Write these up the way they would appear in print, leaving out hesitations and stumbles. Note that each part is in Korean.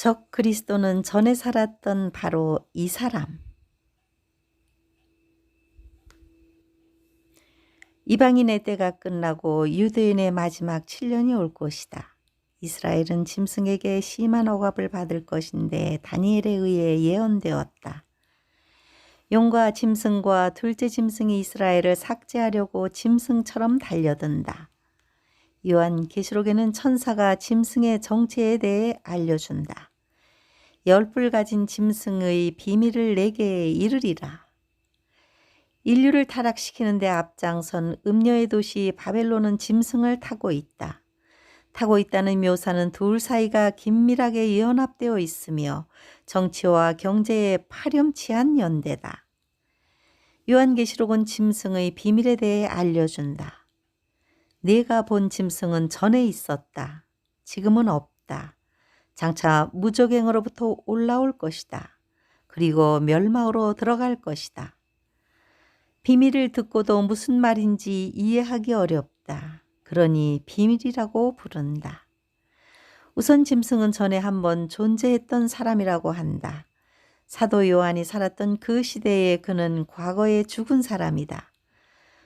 적 그리스도는 전에 살았던 바로 이 사람. 이방인의 때가 끝나고 유대인의 마지막 7년이 올 것이다. 이스라엘은 짐승에게 심한 억압을 받을 것인데 다니엘에 의해 예언되었다. 용과 짐승과 둘째 짐승이 이스라엘을 삭제하려고 짐승처럼 달려든다. 요한계시록에는 천사가 짐승의 정체에 대해 알려준다. 열뿔 가진 짐승의 비밀을 내게 이르리라. 인류를 타락시키는 데 앞장선 음녀의 도시 바벨론은 짐승을 타고 있다. 타고 있다는 묘사는 둘 사이가 긴밀하게 연합되어 있으며 정치와 경제에 파렴치한 연대다. 요한계시록은 짐승의 비밀에 대해 알려준다. 내가 본 짐승은 전에 있었다. 지금은 없다. 장차 무적행으로부터 올라올 것이다. 그리고 멸망으로 들어갈 것이다. 비밀을 듣고도 무슨 말인지 이해하기 어렵다. 그러니 비밀이라고 부른다. 우선 짐승은 전에 한번 존재했던 사람이라고 한다. 사도 요한이 살았던 그 시대에 그는 과거에 죽은 사람이다.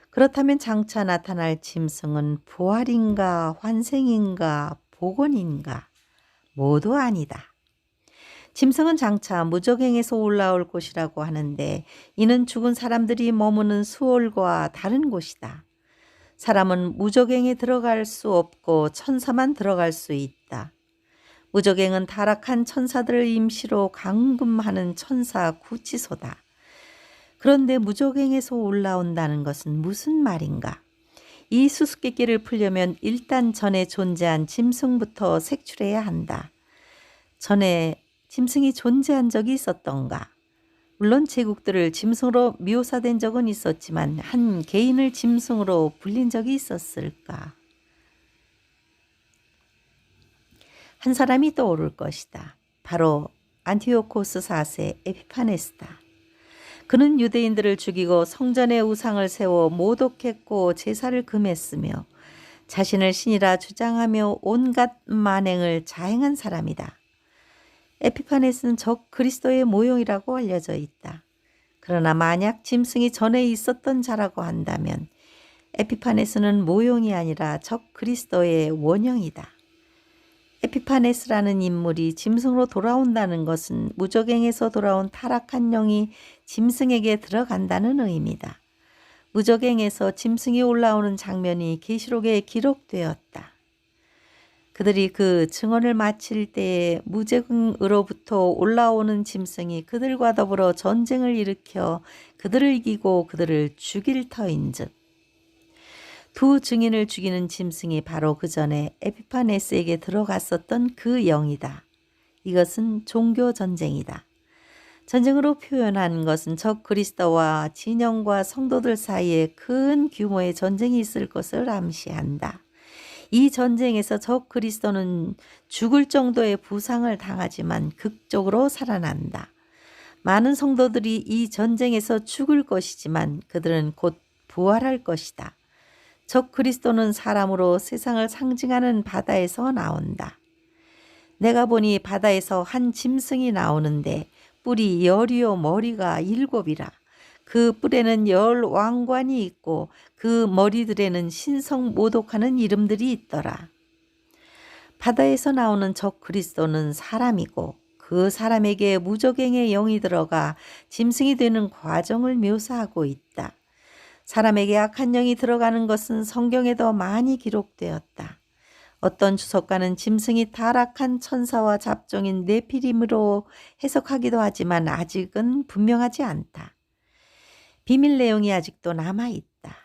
그렇다면 장차 나타날 짐승은 부활인가 환생인가 복원인가 모두 아니다. 짐승은 장차 무적행에서 올라올 곳이라고 하는데 이는 죽은 사람들이 머무는 수월과 다른 곳이다. 사람은 무적행에 들어갈 수 없고 천사만 들어갈 수 있다. 무적행은 타락한 천사들을 임시로 감금하는 천사 구치소다. 그런데 무적행에서 올라온다는 것은 무슨 말인가? 이 수수께끼를 풀려면 일단 전에 존재한 짐승부터 색출해야 한다. 전에 짐승이 존재한 적이 있었던가? 물론 제국들을 짐승으로 묘사된 적은 있었지만 한 개인을 짐승으로 불린 적이 있었을까? 한 사람이 떠오를 것이다. 바로 안티오코스 4세 에피파네스다. 그는 유대인들을 죽이고 성전에 우상을 세워 모독했고 제사를 금했으며 자신을 신이라 주장하며 온갖 만행을 자행한 사람이다. 에피파네스는 적 그리스도의 모형이라고 알려져 있다. 그러나 만약 짐승이 전에 있었던 자라고 한다면 에피파네스는 모형이 아니라 적 그리스도의 원형이다. 에피파네스라는 인물이 짐승으로 돌아온다는 것은 무적행에서 돌아온 타락한 영이 짐승에게 들어간다는 의미다. 무적행에서 짐승이 올라오는 장면이 계시록에 기록되었다. 그들이 그 증언을 마칠 때에 무적행으로부터 올라오는 짐승이 그들과 더불어 전쟁을 일으켜 그들을 이기고 그들을 죽일 터인즉 두 증인을 죽이는 짐승이 바로 그 전에 에피파네스에게 들어갔었던 그 영이다. 이것은 종교 전쟁이다. 전쟁으로 표현한 것은 적 그리스도와 진영과 성도들 사이에 큰 규모의 전쟁이 있을 것을 암시한다. 이 전쟁에서 적 그리스도는 죽을 정도의 부상을 당하지만 극적으로 살아난다. 많은 성도들이 이 전쟁에서 죽을 것이지만 그들은 곧 부활할 것이다. 적 그리스도는 사람으로 세상을 상징하는 바다에서 나온다. 내가 보니 바다에서 한 짐승이 나오는데 뿔이 열이요 머리가 7이라. 그 뿔에는 10왕관이 있고 그 머리들에는 신성 모독하는 이름들이 있더라. 바다에서 나오는 적 그리스도는 사람이고 그 사람에게 무적행의 영이 들어가 짐승이 되는 과정을 묘사하고 있다. 사람에게 악한 영이 들어가는 것은 성경에도 많이 기록되었다. 어떤 주석가는 짐승이 타락한 천사와 잡종인 네피림으로 해석하기도 하지만 아직은 분명하지 않다. 비밀 내용이 아직도 남아있다.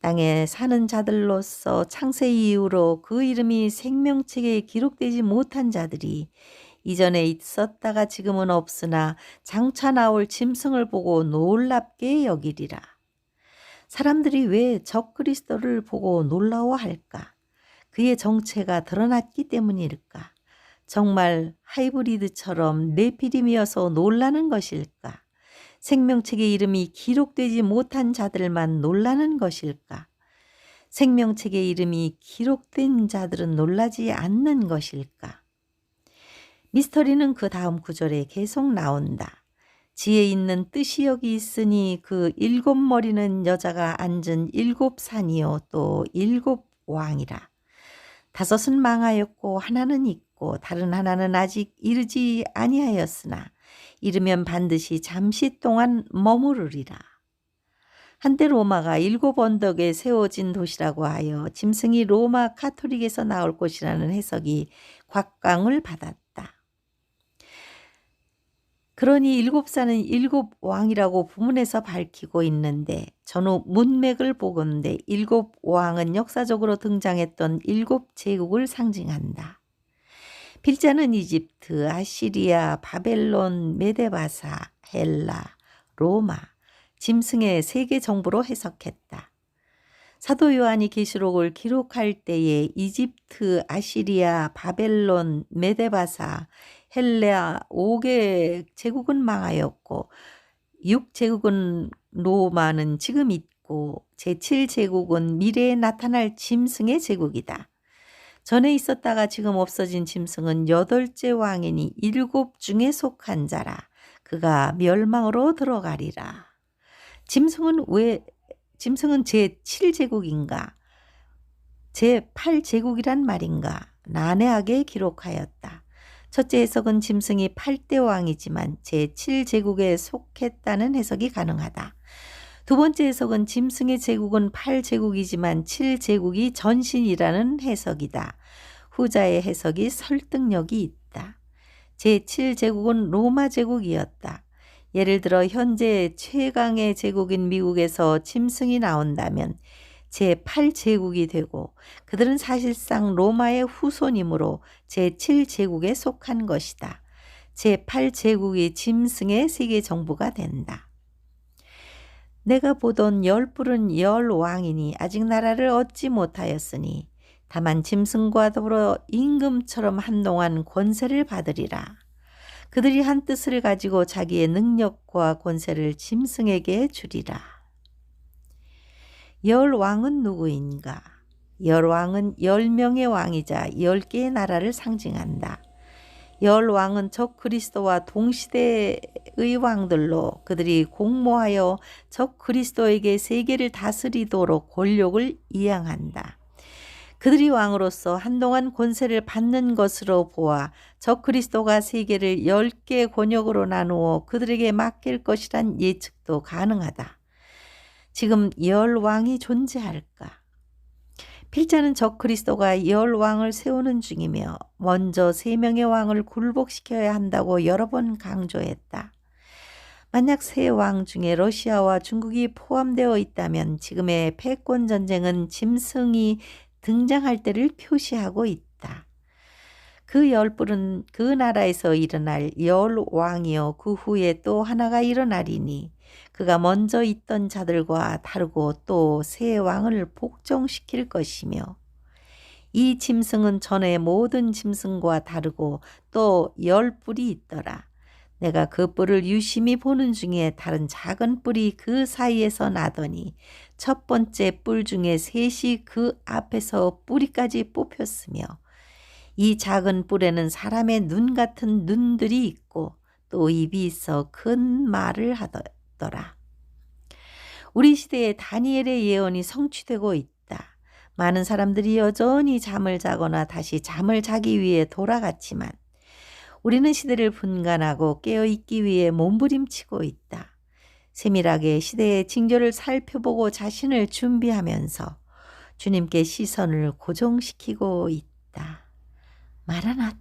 땅에 사는 자들로서 창세 이후로 그 이름이 생명책에 기록되지 못한 자들이 이전에 있었다가 지금은 없으나 장차 나올 짐승을 보고 놀랍게 여기리라. 사람들이 왜 적 그리스도를 보고 놀라워할까? 그의 정체가 드러났기 때문일까? 정말 하이브리드처럼 네피림이어서 놀라는 것일까? 생명책의 이름이 기록되지 못한 자들만 놀라는 것일까? 생명책의 이름이 기록된 자들은 놀라지 않는 것일까? 미스터리는 그 다음 구절에 계속 나온다. 지혜 있는 뜻이 여기 있으니 그 일곱 머리는 여자가 앉은 일곱 산이요 또 일곱 왕이라. 다섯은 망하였고 하나는 있고 다른 하나는 아직 이르지 아니하였으나 이르면 반드시 잠시 동안 머무르리라. 한때 로마가 일곱 언덕에 세워진 도시라고 하여 짐승이 로마 카톨릭에서 나올 곳이라는 해석이 곽광을 받았다. 그러니 일곱 산은 일곱 왕이라고 부문에서 밝히고 있는데 전후 문맥을 보건대 일곱 왕은 역사적으로 등장했던 일곱 제국을 상징한다. 필자는 이집트, 아시리아, 바벨론, 메데바사, 헬라, 로마, 짐승의 세계 정부로 해석했다. 사도 요한이 계시록을 기록할 때에 이집트, 아시리아, 바벨론, 메데바사, 헬라 5개 제국은 망하였고 6제국은 로마는 지금 있고 제7제국은 미래에 나타날 짐승의 제국이다. 전에 있었다가 지금 없어진 짐승은 8째 왕이니 7 중에 속한 자라. 그가 멸망으로 들어가리라. 짐승은 제7제국인가 제8제국이란 말인가 난해하게 기록하였다. 첫째 해석은 짐승이 8대 왕이지만 제7제국에 속했다는 해석이 가능하다. 두 번째 해석은 짐승의 제국은 8제국이지만 7제국이 전신이라는 해석이다. 후자의 해석이 설득력이 있다. 제7제국은 로마 제국이었다. 예를 들어 현재 최강의 제국인 미국에서 짐승이 나온다면 제8제국이 되고 그들은 사실상 로마의 후손이므로 제7제국에 속한 것이다. 제8제국이 짐승의 세계 정부가 된다. 내가 보던 10뿔은 10왕이니 아직 나라를 얻지 못하였으니 다만 짐승과 더불어 임금처럼 한동안 권세를 받으리라. 그들이 한 뜻을 가지고 자기의 능력과 권세를 짐승에게 주리라. 10왕은 누구인가? 10왕은 10명의 왕이자 10개의 나라를 상징한다. 10왕은 적 그리스도와 동시대의 왕들로 그들이 공모하여 적 그리스도에게 세계를 다스리도록 권력을 이양한다. 그들이 왕으로서 한동안 권세를 받는 것으로 보아 적 그리스도가 세계를 10개 권역으로 나누어 그들에게 맡길 것이란 예측도 가능하다. 지금 10왕이 존재할까? 필자는 적 그리스도가 10왕을 세우는 중이며 먼저 3명의 왕을 굴복시켜야 한다고 여러 번 강조했다. 만약 3왕 중에 러시아와 중국이 포함되어 있다면 지금의 패권 전쟁은 짐승이 등장할 때를 표시하고 있다. 그 10뿔은 그 나라에서 일어날 10왕이요 그 후에 또 하나가 일어나리니 그가 먼저 있던 자들과 다르고 또 새 왕을 복종시킬 것이며 이 짐승은 전에 모든 짐승과 다르고 또 10뿔이 있더라. 내가 그 뿔을 유심히 보는 중에 다른 작은 뿔이 그 사이에서 나더니 첫 번째 뿔 중에 셋이 그 앞에서 뿌리까지 뽑혔으며 이 작은 뿔에는 사람의 눈 같은 눈들이 있고 또 입이 있어 큰 말을 하더라. 우리 시대에 다니엘의 예언이 성취되고 있다. 많은 사람들이 여전히 잠을 자거나 다시 잠을 자기 위해 돌아갔지만 우리는 시대를 분간하고 깨어있기 위해 몸부림치고 있다. 세밀하게 시대의 징조를 살펴보고 자신을 준비하면서 주님께 시선을 고정시키고 있다. 마라나타.